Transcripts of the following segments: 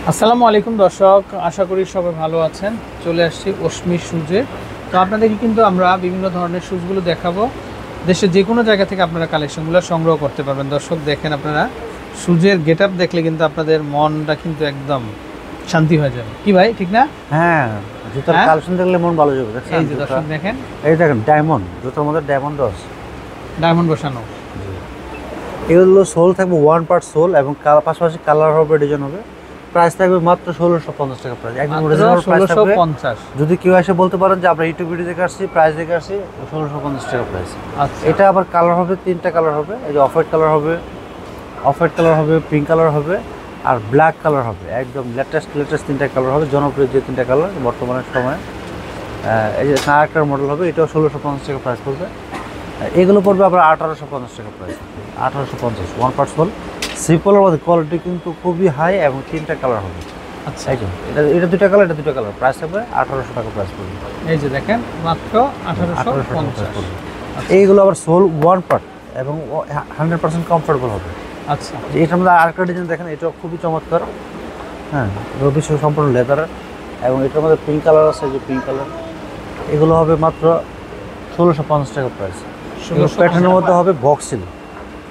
আসসালামু আলাইকুম দর্শক, আশা করি সবাই ভালো আছেন। চলে আসছি অশ্মি শুজে। তো আপনাদেরকে কিন্তু আমরা বিভিন্ন ধরনের শুজগুলো দেখাবো। দেশের যে কোনো জায়গা থেকে আপনারা কালেকশনগুলো সংগ্রহ করতে পারবেন। দর্শক দেখেন, আপনারা শুজের গেট আপ দেখলে কিন্তু আপনাদের মনটা কিন্তু একদম শান্তি হয়ে যাবে। কি ভাই, ঠিক না? হ্যাঁ, জুতার কালেকশন দেখলে মন ভালো যাবে। এই যে দর্শক দেখেন, এই দেখেন ডায়মন্ড, জুতার মধ্যে ডায়মন্ড আছে, ডায়মন্ড বসানো। এগুলো সোল থাকবে 1 পার্ট সোল এবং পাশাপাশি কালার হবে, ডিজাইন হবে। প্রাইস থাকবে মাত্র 1650 টাকা। প্রাইস একদম রিজনেবল প্রাইস থাকবে। 1650। যদি কেউ এসে বলতে পারেন যে আমরা ইউটিউব ভিডিও দেখে আসছি, প্রাইস দেখে আসছি, 1650 টাকা প্রাইস। আচ্ছা, এটা আবার কালার হবে, 3টা কালার হবে। এই যে অফ হোয়াইট কালার হবে, পিঙ্ক কালার হবে আর ব্ল্যাক কালার হবে। একদম লেটেস্ট 3টা কালার হবে, জনপ্রিয় যে 3টা কালার বর্তমানের সময়ে। এই যে আরেকটা মডেল হবে, এটাও 1650 টাকা প্রাইস পড়বে। এগুলো পড়বে আবার 1850 টাকা প্রাইস। 1850 1 পার্ট সোল সিম্পলের মধ্যে, কোয়ালিটি কিন্তু খুবই হাই এবং 3টা কালার হবে। আচ্ছা, এই যে এটা 2টা কালার, এটা 2টা কালার, প্রাইস হবে 1800 টাকা প্রাইস পড়বে। এই যে দেখেন, মাত্র 1850 পড়বে। এইগুলো আবার সোল 1 পার্ট এবং 100% কমফোর্টেবল হবে। আচ্ছা, এটার মধ্যে আরেকটা ডিজাইন দেখেন, এটাও খুবই চমৎকার। হ্যাঁ, রবি সম্পূর্ণ লেদারের এবং এটার মধ্যে পিঙ্ক কালার আছে, যে পিঙ্ক কালার। এগুলো হবে মাত্র 1650 টাকা প্রাইস। প্যাটার্নের মধ্যে হবে বক্সিল,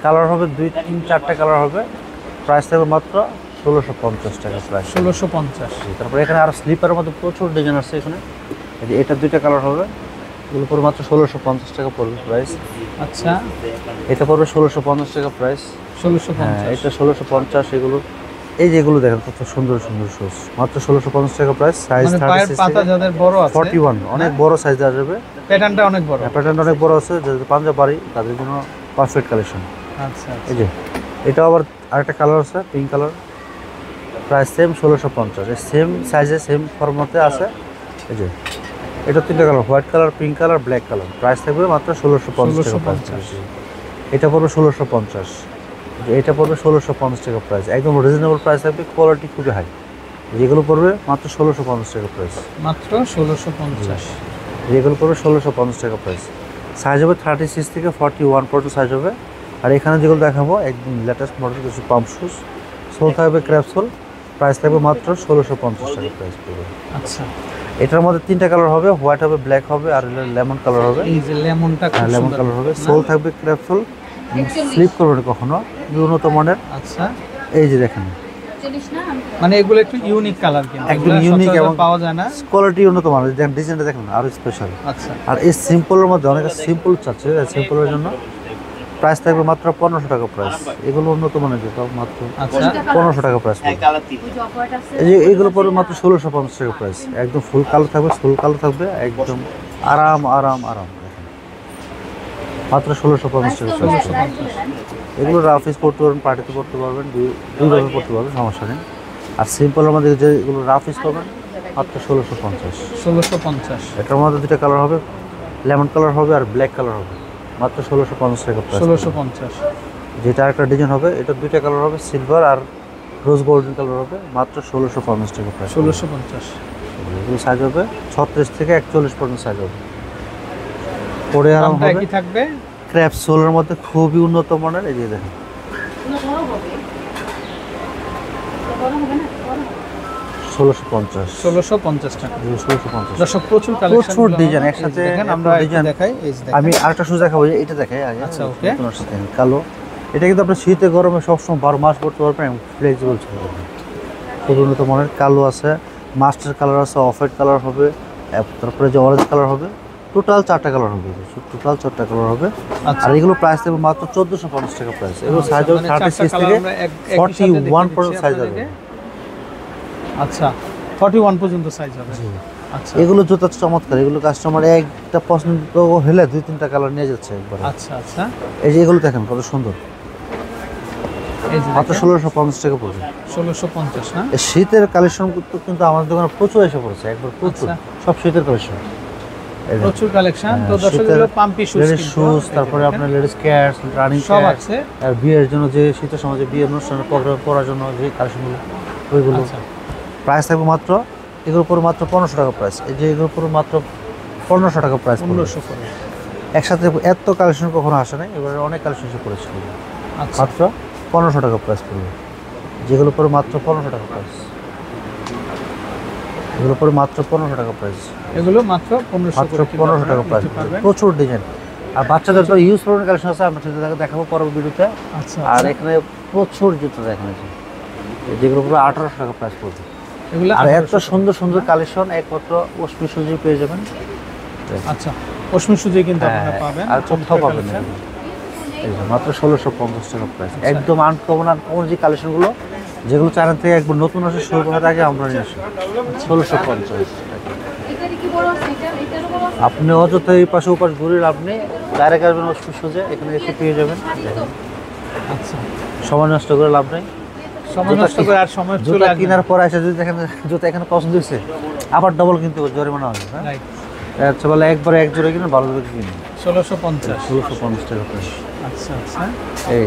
কালার হবে 2, 3, 4টা কালার হবে। প্রাইস থাকবে মাত্র 1650 টাকা প্রাইস। 1650। তারপরে এখানে আরও স্লিপারের মধ্যে প্রচুর ডিজাইন আছে এখানে। এটা 2টা কালার হবে, এগুলো পড়বে মাত্র 1650 টাকা পড়বে প্রাইস। আচ্ছা, এটা পড়বে 1650 টাকা প্রাইস। 1650। এটা 1650। এগুলো এই যে এগুলো দেখেন কত সুন্দর সুন্দর শুজ, মাত্র 1650 টাকা প্রাইস। সাইজ মানে পায়ের পাতা যাদের বড় আছে 41, অনেক বড় সাইজ দেওয়া যাবে। প্যাটার্নটা অনেক বড়, প্যাটার্নটা অনেক বড় আছে, যাদের পাঞ্জাব বাড়ি তাদের জন্য পারফেক্ট কালেকশন। আচ্ছা, এই যে এটা আবার আরেকটা কালার আছে, pink colour. Price same 1650, same সাইজে সেম ফর্মতে আছে। এই যে এটা 3টা colour, white colour, pink colour, black colour. Price থাকবে মাত্র 1650 টাকা। এটা পড়বে 1650। এটা পড়বে 1650 টাকা প্রাইস, একদম রিজনেবল প্রাইস থাকবে, কোয়ালিটি খুবই হাই। যেগুলো পড়বে মাত্র 1650 টাকা প্রাইস, মাত্র 1650। যেগুলো পড়বে 1650 টাকা প্রাইস। সাইজ হবে 36 থেকে 41 পর্যন্ত সাইজ হবে। আর এখানে যেগুলো দেখাবো একদম লেটেস্ট মডেল কিছু পাম্প শুজ, সোল থাকবে ক্র্যাপ সোল। প্রাইস থাকবে মাত্র 1650 টাকা প্রাইস পড়বে। আচ্ছা, এটার মধ্যে 3টা কালার হবে, হোয়াইট হবে, ব্ল্যাক হবে আর লেমন কালার হবে। এই যে লেমনটা, লেমন কালার হবে। সোল থাকবে ক্র্যাপ সোল, স্লিপ করবে না কখনো, উন্নত মানের। আচ্ছা, এই যে দেখেন, মানে এগুলো একটু ইউনিক কালার, কিন্তু একদম ইউনিক এবং পাওয়া যায় না। কোয়ালিটি উন্নত মানের। দেখেন ডিজাইনটা দেখেন আরো স্পেশাল। আচ্ছা, আর এই সিম্পলের মধ্যে অনেকে সিম্পল চাচ্ছে, সিম্পলের জন্য প্রাইস থাকবে মাত্র 1500 টাকা প্রাইস। এগুলো উন্নত মানের জুতো, মাত্র 1500 টাকা প্রাইস। এই যে এইগুলো পড়বে মাত্র 1650 টাকা প্রাইস। একদম ফুল কালো থাকবে, ফুল কালো থাকবে, একদম আরাম আরাম আরাম। দেখেন মাত্র 1650 টাকা প্রাইস। এগুলো রাফিস পড়তে পারবেন, পার্টিতে পড়তে পারবেন, দুইভাবে পড়তে পারবেন, সমস্যা নেই। আর সিম্পলের মধ্যে যে এগুলো রাফিস পাবেন মাত্র 1650। 1650। এটার মধ্যে 2টা কালার হবে, লেমন কালার হবে আর ব্ল্যাক কালার হবে। মাত্র 1650 টাকা প্রাইস। 1650। যেটা একটা ডিজাইন হবে, এটা 2টা কালার হবে, সিলভার আর রোজ গোল্ডেন কালার হবে। মাত্র 1650 টাকা প্রাইস। 1650। এগুলো সাইজ হবে 36 থেকে 41 পর্যন্ত সাইজ হবে। পরে আরাম হবে। কি থাকবে? ক্র্যাপ সোলের মধ্যে খুবই উন্নত মানের। এই যে দেখেন 1650। 1650 টাকা। 1650। দর্শক প্রচুর কালেকশন, প্রচুর ডিজাইন একসাথে। দেখেন, আমরা ডিজাইন দেখাই। এই যে দেখেন, আমি আরেকটা শুজ দেখাবো, এটা দেখাই আগে। আচ্ছা, ওকে। কালো, এটা কিন্তু আপনি শীতে গরমে সবসময় 12 মাস পরতে পারবেন এবং ফ্লেক্সিবল ছিল। খুব উন্নত মানের কালো আছে, মাস্টার কালার আছে, অফ হোয়াইট কালার হবে, তারপরে যে অরেঞ্জ কালার হবে। টোটাল 4টা কালার হবে, টোটাল 4টা কালার হবে। আর এগুলো প্রাইস দেবে মাত্র 1450 টাকা প্রাইস। এগুলো সাইজ হবে 36 থেকে 41 পর্যন্ত সাইজ হবে। আচ্ছা, 41 পর্যন্ত সাইজ হবে। আচ্ছা, এগুলো জুতা চমৎকার, এগুলো কাস্টমার একটা পছন্দ হলে 2-3টা কালার নিয়ে যাচ্ছে একবার। আচ্ছা, আচ্ছা, এই যে এগুলো দেখেন কত সুন্দর, এই যে মাত্র 1650 টাকা পড়বে। 1650 না? এই শীতের কালেকশন কিন্তু আমাদের দোকানে প্রচুর এসে পড়েছে, একবার প্রচুর। সব শীতের কালেকশন, প্রচুর কালেকশন। তো দর্শক, এগুলো পাম্পি শুজ, লেডিস শুজ, তারপরে আপনার লেডিস ক্যাটস, রানিং সব আছে। আর বিয়ের জন্য যে শীতের সময় যে বিয়ের অনুষ্ঠানে প্রোগ্রাম করার জন্য যে কালেকশনগুলো, ওইগুলো। প্রাইস থাকবে মাত্র, এগুলোর উপর মাত্র 1500 টাকা প্রাইস। এই যে এগুলোর উপর মাত্র 1500 টাকা প্রাইস। 1500 করে। একসাথে এত কালেকশন কখনো আসে নাই, এবারে অনেক কালেকশন এসে পড়েছিল। আচ্ছা, মাত্র 1500 টাকা প্রাইস পড়বে, যেগুলো পরে মাত্র 1500 টাকা প্রাইস। এগুলো পরে মাত্র 1500 টাকা প্রাইস। এগুলো মাত্র 1500 মাত্র করে কিন্তু 1500 টাকা প্রাইস, প্রচুর ডিজাইন। আর বাচ্চাদের তো ইউজ প্রোডাক্ট কালেকশন আছে, আমরা সেটা দেখাবো পরবর্তী ভিডিওতে। আচ্ছা আর এখানে প্রচুর জুতো দেখেন, যেগুলো পুরো 1800 টাকা প্রাইস পড়বে। এগুলো আর এত সুন্দর সুন্দর কালেকশন একমাত্র অশ্মি সুজি পেয়ে যাবেন। আচ্ছা, অশ্মি সুজি কিন্তু আপনারা পাবেন, আর কোথাও পাবেন না। এই যে মাত্র 1650 টাকা প্রাইস, একদম আনকমন যে কালেকশনগুলো, যেগুলো চ্যানেল থেকে একবার নতুন আসে শুরু করার আগে আমরা নিয়ে আসি। 1650। আপনি অযথা এই পাশে ওপাশ ঘুরে আপনি ডাইরেক্ট আসবেন অশ্মি সুজে, এখানে এসে পেয়ে যাবেন। আচ্ছা, সময় নষ্ট করে লাভ নেই, সময় নষ্ট করে আর সময় চলে জুতা আসবে কেনার পর এসে যদি দেখেন জুতা এখানে পছন্দ হয়েছে, আবার ডবল কিন্তু জরিমানা হবে। হ্যাঁ, রাইট। আচ্ছা, বলে একবারে এক জোড়া কিনে ভালো জোড়া কিনে 1650। 1650 টাকা প্রাইস। আচ্ছা আচ্ছা, এই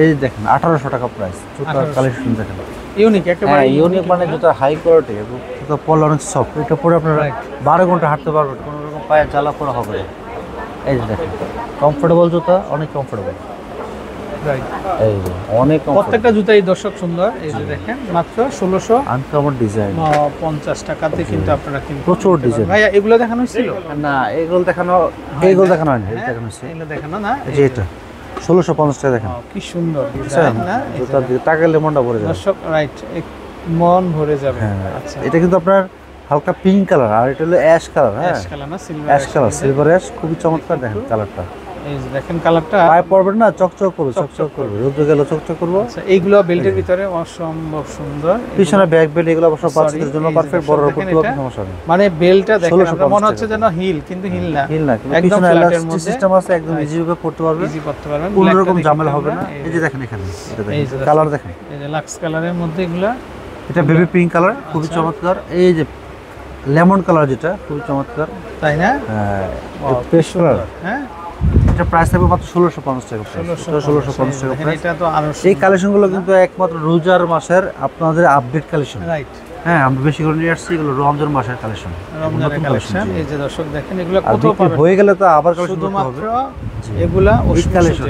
এই দেখেন 1800 টাকা প্রাইস। জুতার কালেকশন দেখেন, ইউনিক একেবারে। হ্যাঁ, ইউনিক মানে জুতা হাই কোয়ালিটি, জুতা পরলে অনেক সফট। এটা পরে আপনারা 12 ঘন্টা হাঁটতে পারবেন, কোনো রকম পায়ে জ্বালা পোড়া হবে না। এই যে দেখেন, কমফোর্টেবল জুতা, অনেক কমফোর্টেবল। রাইট, এই যে অনেক প্রত্যেকটা জুতাই দর্শক সুন্দর। এই যে দেখেন মাত্র 1650 আনকমন ডিজাইন টাকাতে কিন্তু আপনারা কিন্তু প্রচুর ডিজাইন। ভাইয়া এগুলো দেখানো হয়েছিল না, এগুলো দেখানো হয়নি, এটা দেখানো হয়েছে। এগুলো দেখানো না, এই যে এটা 1650 টাকা দেখেন, কি সুন্দর ডিজাইন না, জুতার দিকে তাকালে মনটা ভরে যাবে। দর্শক রাইট, মন ভরে যাবে। হ্যাঁ, আচ্ছা, এটা কিন্তু আপনার হালকা পিঙ্ক কালার, আর এটা হলো অ্যাশ কালার। হ্যাঁ, অ্যাশ কালার না, অ্যাশ কালার, সিলভার অ্যাশ, খুবই চমৎকার। দেখেন কালারটা, এই যে দেখেন কালারটা, পায়ে পড়বেন না, চকচক করবে, চকচক করবে, রোদে গেলে চকচক করবে। আচ্ছা, এইগুলো বেল্টের ভিতরে অসম্ভব সুন্দর। পিছনে ব্যাক বেল্ট, এগুলো অবশ্য বাচ্চাদের জন্য পারফেক্ট, বড় করতে হবে সমস্যা নেই। মানে বেল্টটা দেখেন, আমরা মনে হচ্ছে যেন হিল, কিন্তু হিল না, হিল না, কিন্তু একদম পিছনে ফ্ল্যাটের এলাস্টিক মধ্যে সিস্টেম আছে, একদম ইজি ভাবে পড়তে পারবে, ইজি করতে পারবেন, কোনো ব্ল্যাকটা রকম দেখে ঝামেলা কিন্তু হবে না। আমরা এই যে দেখেন এখানে, এটা এই যে দেখেন কালার দেখেন, এই যে লাক্স কালারের মধ্যে এগুলা, এটা বেবি পিঙ্ক কালার, খুবই চমৎকার। এই যে লেমন কালার, যেটা খুবই চমৎকার, তাই না? হ্যাঁ, পেস্ট কালার। হ্যাঁ, এটা প্রাইস থাকবে মাত্র 1650 টাকা প্রাইস। 1650 টাকা প্রাইস। এটা তো আরো এই কালেকশনগুলো কিন্তু একমাত্র রোজার মাসের আপনাদের আপডেট কালেকশন। রাইট, হ্যাঁ, আমরা বেশি করে নিয়ে আসছি, এগুলো রমজান মাসের কালেকশন, রমজানের কালেকশন। এই যে দর্শক দেখেন, এগুলো আর কত বিক্রি পাবেন, হয়ে গেলে তো আবার কালেকশন করতে শুধুমাত্র হবে। এগুলা ঈদ কালেকশন,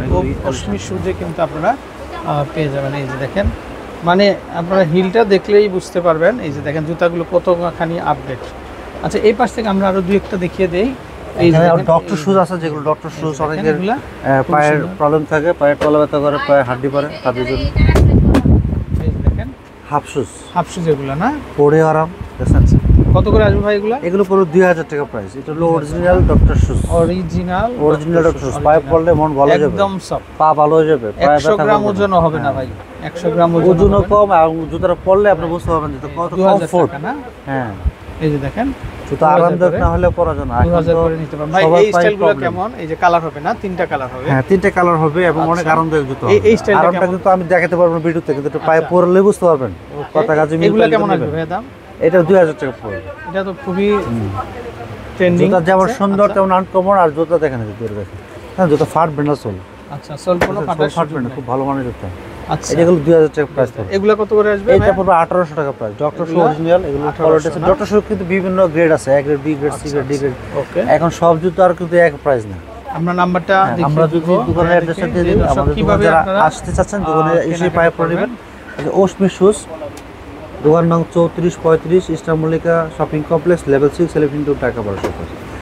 অশ্মি সুজে কিন্তু আপনারা পেয়ে যাবেন। এই যে দেখেন, মানে আপনারা হিলটা দেখলেই বুঝতে পারবেন। এই যে দেখেন জুতাগুলো কতখানি আপডেট। আচ্ছা, এই পাশ থেকে আমরা আরো দুই একটা দেখিয়ে দেই। এই যে দেখেন, ডক্টর শুজ আছে, যেগুলো ডক্টর শুজ অনেকের এগুলা পায়ের প্রবলেম থাকে, পায়ের তলা ব্যথা করে, পায়ে হাড্ডি পড়ে, তাদের জন্য এই যে দেখেন হাফ শুজ, হাফ শুজ এগুলা না, পরে আরাম। দেখছেন কত করে আসবে ভাই এগুলা? এগুলো পুরো 2000 টাকা প্রাইস। এটা হলো original doctor shoes, original doctor shoes. পায়ে পড়লে মন ভালো হয়ে যাবে, একদম সফট, পা ভালো হয়ে যাবে, পায়ে 100 ব্যথা গ্রাম করবে না। ওজনও হবে না ভাই, 100 গ্রাম ওজনও কম, আর জুতাটা পরলে আপনি বুঝতে পারবেন যে কত 2000 কমফোর্ট। টাকা না। হ্যাঁ, এই যে দেখেন, জুতা আরামদায়ক না হলে পরা যায় না। 2000 করে নিতে পারেন ভাই। এই স্টাইলগুলো কেমন? এই যে কালার হবে না, 3টা কালার হবে। হ্যাঁ, 3টে কালার হবে এবং অনেক আচ্ছা। আরামদায়ক জুতো এই হবে। স্টাইলটা আরামটা কেমন? কিন্তু আমি দেখাতে পারবো না ভিডিওতে, কিন্তু একটু পায়ে পরলে বুঝতে পারবেন কথা কাজে মিল। এগুলো কেমন আসবে ভাই দাম? এটা 2000 টাকা পড়বে। এটা তো খুবই ট্রেন্ডিং। জুতা যেমন সুন্দর তেমন আনকমন। আর জুতা দেখেন, জুতো দেখেন, হ্যাঁ, জুতা ফাটবে না, সোল। আচ্ছা, সোল কোনো ফাটবে না, খুব ভালো মানের জুতা। আচ্ছা, এগুলো 2000 টাকা প্রাইস পড়বে। এগুলো কত করে আসবে? এটা পড়বে 1800 টাকা প্রাইস। ডক্টর শু অরিজিনাল, এগুলো কোয়ালিটি আছে। ডক্টর শু কিন্তু বিভিন্ন গ্রেড আছে, A grade, B grade, C grade, D grade. Okay, এখন সব জুতার কিন্তু এক প্রাইস না। আমরা নাম্বারটা দেখিয়ে আমরা যদি দিব। দোকানের অ্যাড্রেসটা দিয়ে দিই, আমাদের কিভাবে দোকানে যারা আপনারা আসতে চাচ্ছেন দোকানে এসে পায়ে পরে করবেন? নেবেন। এই যে অশ্মি শুজ, দোকান নং 3435, Easter Mallika shopping complex, level 6, elephant road, Dhaka 1200।